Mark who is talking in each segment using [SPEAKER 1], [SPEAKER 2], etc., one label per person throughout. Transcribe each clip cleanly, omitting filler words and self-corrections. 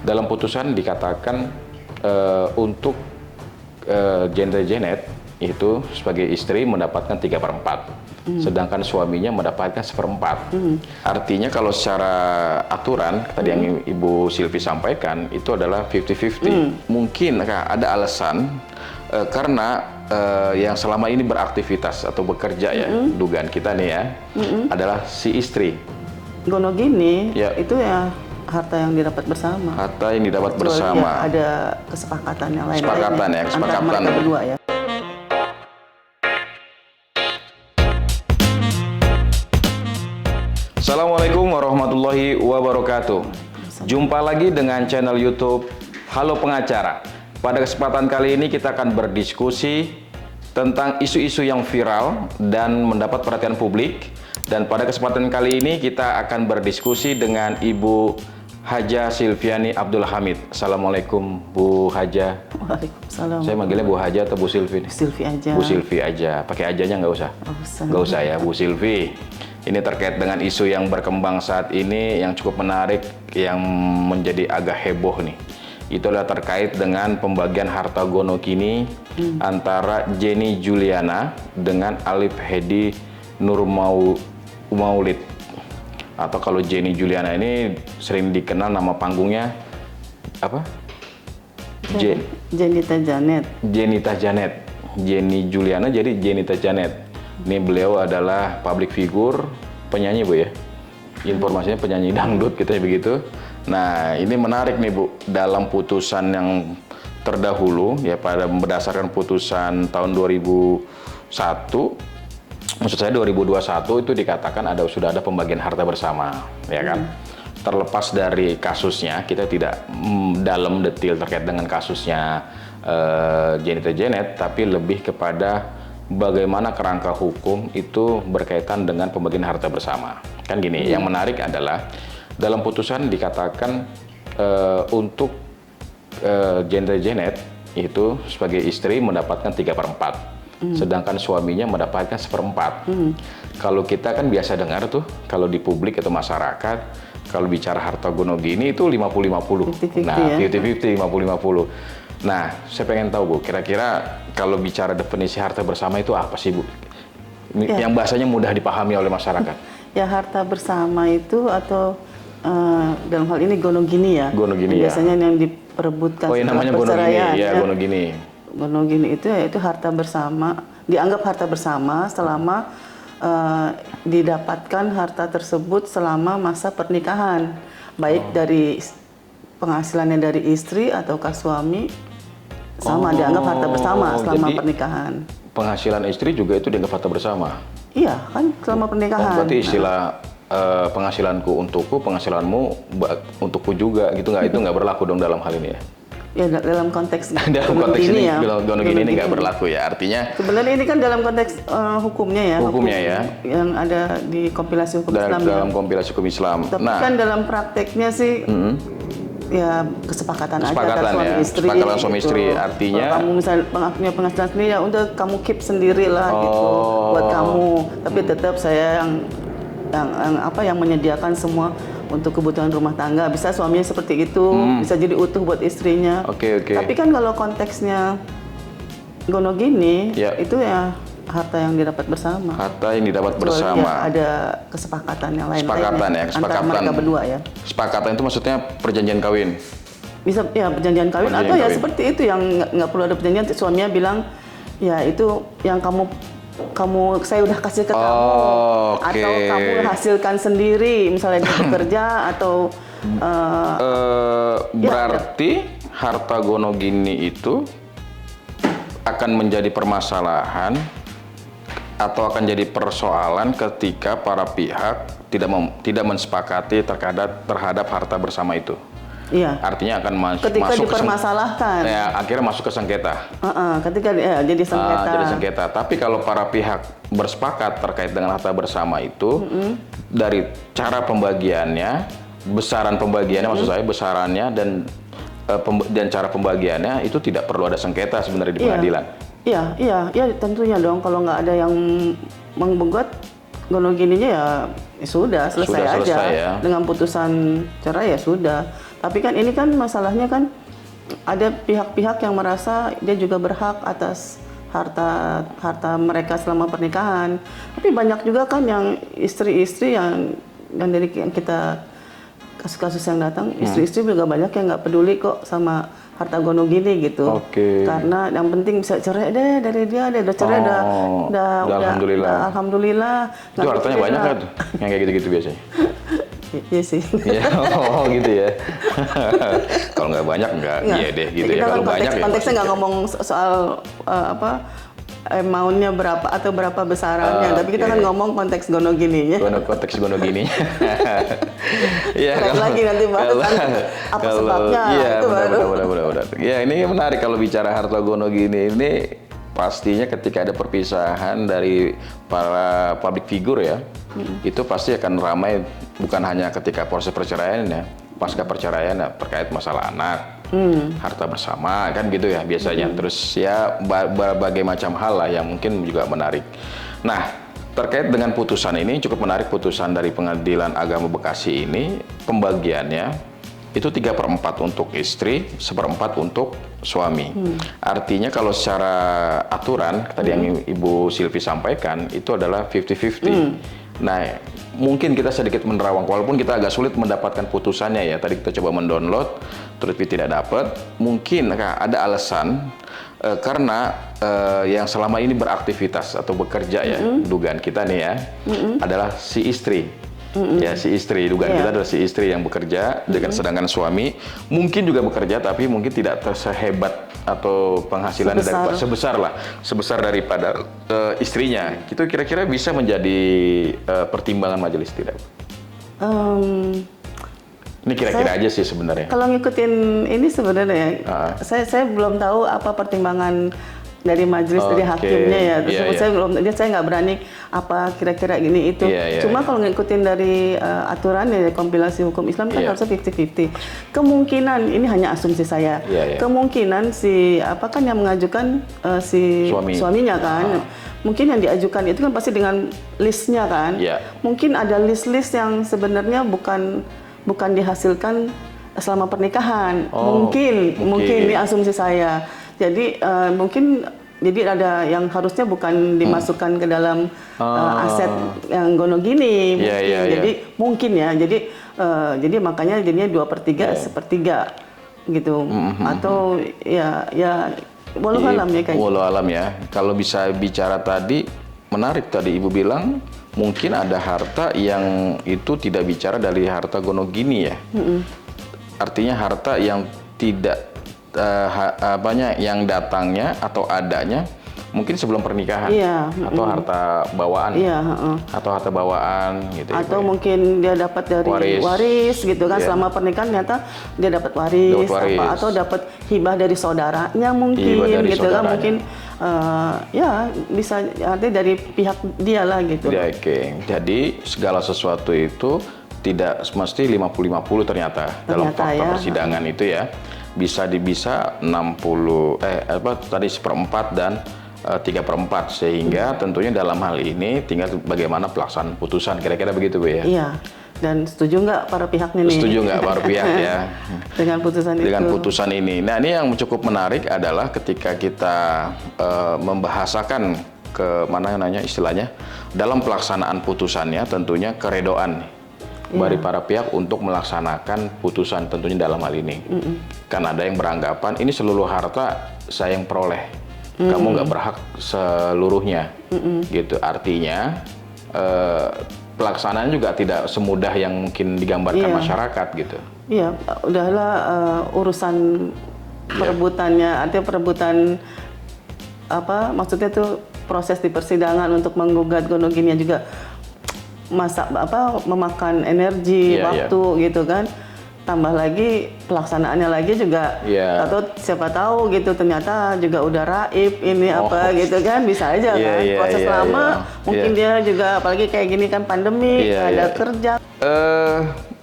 [SPEAKER 1] dalam putusan dikatakan untuk Jendra Jenet itu sebagai istri mendapatkan 3/4. Sedangkan suaminya mendapatkan 1/4. Artinya kalau secara aturan tadi yang Ibu Silvi sampaikan itu adalah 50-50. Mungkin ada alasan karena yang selama ini beraktivitas atau bekerja ya, dugaan kita nih ya, adalah si istri.
[SPEAKER 2] Gono gini, itu ya harta yang didapat bersama.
[SPEAKER 1] Harta yang didapat
[SPEAKER 2] Kecuali
[SPEAKER 1] bersama.
[SPEAKER 2] Ya, ada kesepakatan yang lain.
[SPEAKER 1] Kesepakatan ya, kesepakatan.
[SPEAKER 2] Antara mereka berdua ya.
[SPEAKER 1] Assalamualaikum warahmatullahi wabarakatuh. Jumpa lagi dengan channel YouTube Halo Pengacara. Pada kesempatan kali ini kita akan berdiskusi tentang isu-isu yang viral dan mendapat perhatian publik. Dan pada kesempatan kali ini kita akan berdiskusi dengan Ibu Haja Silviani Abdul Hamid. Assalamualaikum Bu Haja.
[SPEAKER 2] Waalaikumsalam.
[SPEAKER 1] Saya manggilnya Bu Haja atau Bu Silvi?
[SPEAKER 2] Silvi aja.
[SPEAKER 1] Bu Silvi aja. Pakai ajanya nggak usah? Nggak usah ya Bu Silvi. Ini terkait dengan isu yang berkembang saat ini yang cukup menarik, yang menjadi agak heboh nih. Itu adalah terkait dengan pembagian harta gono kini antara Jenny Juliana dengan Alif Hedi Nur Maulid. Atau kalau Jenny Juliana ini sering dikenal nama panggungnya apa?
[SPEAKER 2] Jenita Janet.
[SPEAKER 1] Jenita Janet. Jenny Juliana jadi Jenita Janet. Ini beliau adalah public figure, penyanyi Bu ya. Informasinya penyanyi dangdut gitu ya begitu. Nah, ini menarik nih Bu, dalam putusan yang terdahulu ya berdasarkan putusan tahun 2001, maksud saya 2021 itu dikatakan sudah ada pembagian harta bersama, ya kan? Terlepas dari kasusnya, kita tidak dalam detail terkait dengan kasusnya Jenita Janet, tapi lebih kepada bagaimana kerangka hukum itu berkaitan dengan pembagian harta bersama. Kan gini, yang menarik adalah dalam putusan dikatakan untuk Jendra Jenet itu sebagai istri mendapatkan 3/4. Sedangkan suaminya mendapatkan 1/4. Kalau kita kan biasa dengar tuh, kalau di publik atau masyarakat, kalau bicara harta gono gini itu 50-50. Nah, 50-50, 50-50. Nah, saya pengen tahu Bu, kira-kira kalau bicara definisi harta bersama itu apa sih Bu? Yang bahasanya mudah dipahami oleh masyarakat.
[SPEAKER 2] Ya, harta bersama itu atau dalam hal ini gono gini ya.
[SPEAKER 1] Gono gini ya.
[SPEAKER 2] Biasanya yang diperebutkan
[SPEAKER 1] yang namanya gono gini. Ya, gono gini.
[SPEAKER 2] Gono gini itu harta bersama, dianggap harta bersama selama didapatkan harta tersebut selama masa pernikahan. Baik dari penghasilannya dari istri ataukah suami, dianggap harta bersama selama pernikahan.
[SPEAKER 1] Penghasilan istri juga itu dianggap harta bersama?
[SPEAKER 2] Iya, kan selama pernikahan.
[SPEAKER 1] Berarti istilah penghasilanku untukku, penghasilanmu untukku juga gitu nggak? Itu nggak berlaku dong dalam hal ini ya?
[SPEAKER 2] Ya, dalam konteks
[SPEAKER 1] ini
[SPEAKER 2] ya.
[SPEAKER 1] Gono gini ini nggak berlaku ya, artinya
[SPEAKER 2] sebenarnya ini kan dalam konteks hukumnya ya.
[SPEAKER 1] Hukumnya ya.
[SPEAKER 2] Yang ada di kompilasi hukum Islam.
[SPEAKER 1] Dalam kompilasi hukum Islam.
[SPEAKER 2] Tapi kan dalam prakteknya sih ya kesepakatan aja antara suami istri.
[SPEAKER 1] Kesepakatan suami istri, artinya
[SPEAKER 2] kalau kamu misalnya punya penghasilan sendiri ya udah kamu keep sendiri lah gitu buat kamu. Tapi tetap saya yang menyediakan semua untuk kebutuhan rumah tangga. Bisa suaminya seperti itu, bisa jadi utuh buat istrinya.
[SPEAKER 1] Oke.
[SPEAKER 2] Tapi kan kalau konteksnya gono gini, itu ya harta yang didapat bersama.
[SPEAKER 1] Harta yang didapat bersama.
[SPEAKER 2] Ya, ada kesepakatan yang lain.
[SPEAKER 1] Kesepakatan ya,
[SPEAKER 2] antara mereka berdua ya.
[SPEAKER 1] Kesepakatan itu maksudnya perjanjian kawin.
[SPEAKER 2] Bisa ya perjanjian kawin atau ya seperti itu yang nggak perlu ada perjanjian. Suaminya bilang ya itu yang saya udah kasih ke kamu, atau kamu hasilkan sendiri, misalnya dia bekerja atau
[SPEAKER 1] berarti harta gono gini itu akan menjadi permasalahan atau akan jadi persoalan ketika para pihak tidak mensepakati terhadap harta bersama itu.
[SPEAKER 2] Iya.
[SPEAKER 1] Artinya akan
[SPEAKER 2] ketika
[SPEAKER 1] masuk
[SPEAKER 2] dipermasalahkan.
[SPEAKER 1] Akhirnya masuk ke sengketa.
[SPEAKER 2] Ketika jadi sengketa.
[SPEAKER 1] Jadi sengketa. Tapi kalau para pihak bersepakat terkait dengan harta bersama itu, dari cara pembagiannya, besaran pembagiannya, maksud saya besarannya dan cara pembagiannya itu tidak perlu ada sengketa sebenarnya di pengadilan.
[SPEAKER 2] Iya, tentunya dong. Kalau nggak ada yang menggugat, gono gininya ya sudah selesai aja.
[SPEAKER 1] Ya.
[SPEAKER 2] Dengan putusan cerai ya sudah. Tapi kan ini kan masalahnya kan ada pihak-pihak yang merasa dia juga berhak atas harta mereka selama pernikahan. Tapi banyak juga kan yang istri-istri yang dari yang kita kasus-kasus yang datang, istri-istri juga banyak yang nggak peduli kok sama harta gono gini gitu. Karena yang penting bisa cerai deh dari dia, udah cerai alhamdulillah.
[SPEAKER 1] Itu hartanya banyak kan tuh, yang kayak gitu-gitu biasanya.
[SPEAKER 2] Iya sih.
[SPEAKER 1] Ya, gitu ya. Kalau nggak banyak nggak, iya deh gitu ya. Kalau banyak
[SPEAKER 2] konteksnya nggak ngomong soal amount-nya berapa atau berapa besarannya, tapi kita kan ngomong konteks gono gininya.
[SPEAKER 1] Konteks gono gini.
[SPEAKER 2] Ya, lagi nanti bahas apa sebabnya.
[SPEAKER 1] Iya, benar. Ya, ini menarik kalau bicara harta gono gini ini. Pastinya ketika ada perpisahan dari para public figure ya, itu pasti akan ramai bukan hanya ketika proses perceraian ya, pasca perceraian ya, terkait masalah anak, harta bersama kan gitu ya biasanya. Terus ya berbagai macam hal lah yang mungkin juga menarik. Nah, terkait dengan putusan ini cukup menarik, putusan dari Pengadilan Agama Bekasi ini pembagiannya itu 3/4 untuk istri, 1/4 untuk suami. Artinya kalau secara aturan, tadi yang Ibu Silvi sampaikan, itu adalah 50-50. Nah, mungkin kita sedikit menerawang, walaupun kita agak sulit mendapatkan putusannya ya. Tadi kita coba mendownload, terus tidak dapat. Mungkin ada alasan, karena yang selama ini beraktivitas atau bekerja ya, dugaan kita nih ya, adalah si istri. Ya, si istri, dugaan kita adalah si istri yang bekerja, dengan sedangkan suami mungkin juga bekerja tapi mungkin tidak sehebat atau penghasilan sebesar daripada istrinya. Itu kira-kira bisa menjadi pertimbangan majelis tidak? Ini kira-kira aja sih sebenarnya.
[SPEAKER 2] Kalau ngikutin ini sebenarnya saya belum tahu apa pertimbangan dari majelis, dari hakimnya ya. Terus saya nggak berani apa kira-kira gini itu. Cuma kalau ngikutin dari aturan ya kompilasi hukum Islam kan harusnya 50-50. Kemungkinan ini hanya asumsi saya. Kemungkinan si kan yang mengajukan si suaminya kan. Mungkin yang diajukan itu kan pasti dengan listnya kan. Mungkin ada list-list yang sebenarnya bukan dihasilkan selama pernikahan. Mungkin ini asumsi saya. Jadi mungkin ada yang harusnya bukan dimasukkan ke dalam aset yang gono gini. Jadi mungkin ya. Jadi makanya jadinya 2/3, 1/3 gitu. Atau ya walau alam ya kayak.
[SPEAKER 1] Walau alam ya. Kalau bisa bicara tadi menarik tadi Ibu bilang mungkin ada harta yang itu tidak bicara dari harta gono gini ya. Artinya harta yang tidak yang datangnya atau adanya mungkin sebelum pernikahan atau harta bawaan atau harta bawaan gitu
[SPEAKER 2] atau mungkin dia dapat dari waris gitu kan selama pernikahan ternyata dia dapat waris. Atau dapat hibah dari saudaranya mungkin gitu kan mungkin bisa artinya dari pihak dia lah gitu.
[SPEAKER 1] Jadi segala sesuatu itu tidak mesti 50-50 ternyata dalam fakta persidangan itu ya. Bisa 60 tadi 1/4 dan 3/4 sehingga tentunya dalam hal ini tinggal bagaimana pelaksanaan putusan kira-kira begitu Bu ya.
[SPEAKER 2] Iya. Dan setuju nggak para pihaknya nih?
[SPEAKER 1] Setuju nggak para pihak ya
[SPEAKER 2] dengan putusan
[SPEAKER 1] ini. Nah ini yang cukup menarik adalah ketika kita membahasakan istilahnya dalam pelaksanaan putusannya tentunya keredoan dari para pihak untuk melaksanakan putusan tentunya dalam hal ini. Kan ada yang beranggapan ini seluruh harta saya yang peroleh, kamu nggak berhak seluruhnya, gitu. Artinya pelaksanaan juga tidak semudah yang mungkin digambarkan masyarakat gitu.
[SPEAKER 2] Iya, udahlah urusan perebutannya, artinya perebutan maksudnya tuh proses di persidangan untuk menggugat gono gini juga memakan energi, waktu gitu kan. Tambah lagi pelaksanaannya lagi juga atau siapa tahu gitu ternyata juga udah raib ini gitu kan bisa aja kan proses lama mungkin dia juga apalagi kayak gini kan pandemi ada kerja.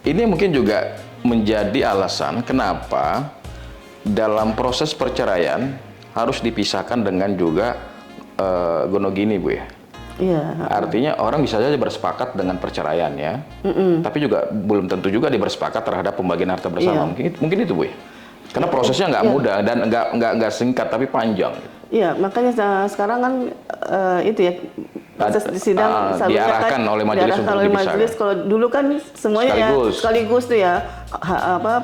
[SPEAKER 1] Ini mungkin juga menjadi alasan kenapa dalam proses perceraian harus dipisahkan dengan juga gono gini Bu ya.
[SPEAKER 2] Iya.
[SPEAKER 1] Artinya orang bisa saja bersepakat dengan perceraian ya, tapi juga belum tentu juga dia bersepakat terhadap pembagian harta bersama. Mungkin itu Bu ya. Karena prosesnya nggak mudah dan nggak singkat tapi panjang.
[SPEAKER 2] Iya, makanya sekarang kan itu ya proses di sidang
[SPEAKER 1] diarahkan oleh majelis untuk dipisahkan.
[SPEAKER 2] Kalau dulu kan semuanya sekaligus tuh ya,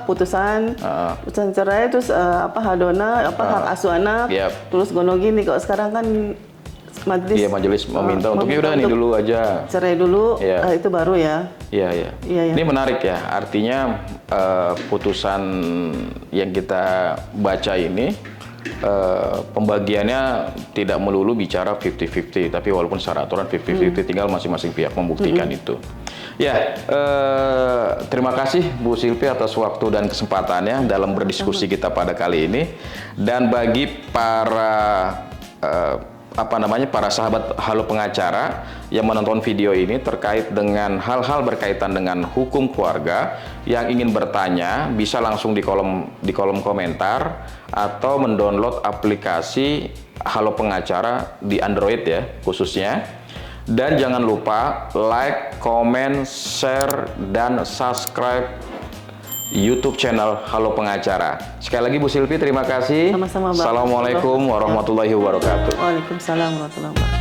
[SPEAKER 2] putusan cerai, terus hak dona, hak asuh anak, terus gono gini. Kalau sekarang kan majelis.
[SPEAKER 1] Iya, majelis meminta untuk ya udah nih dulu aja.
[SPEAKER 2] Cerai dulu, itu baru ya.
[SPEAKER 1] Iya. Ini menarik ya. Artinya putusan yang kita baca ini pembagiannya tidak melulu bicara 50-50, tapi walaupun secara aturan 50-50, tinggal masing-masing pihak membuktikan itu. Ya, terima kasih Bu Silvi atas waktu dan kesempatannya dalam berdiskusi kita pada kali ini. Dan bagi para para sahabat Halo Pengacara yang menonton video ini terkait dengan hal-hal berkaitan dengan hukum keluarga yang ingin bertanya, bisa langsung di kolom komentar atau mendownload aplikasi Halo Pengacara di Android ya khususnya. Dan jangan lupa like, comment, share, dan subscribe YouTube channel Halo Pengacara. Sekali lagi Bu Silvi, terima kasih.
[SPEAKER 2] Sama-sama, Mbak.
[SPEAKER 1] Assalamualaikum warahmatullahi wabarakatuh.
[SPEAKER 2] Waalaikumsalam warahmatullahi wabarakatuh.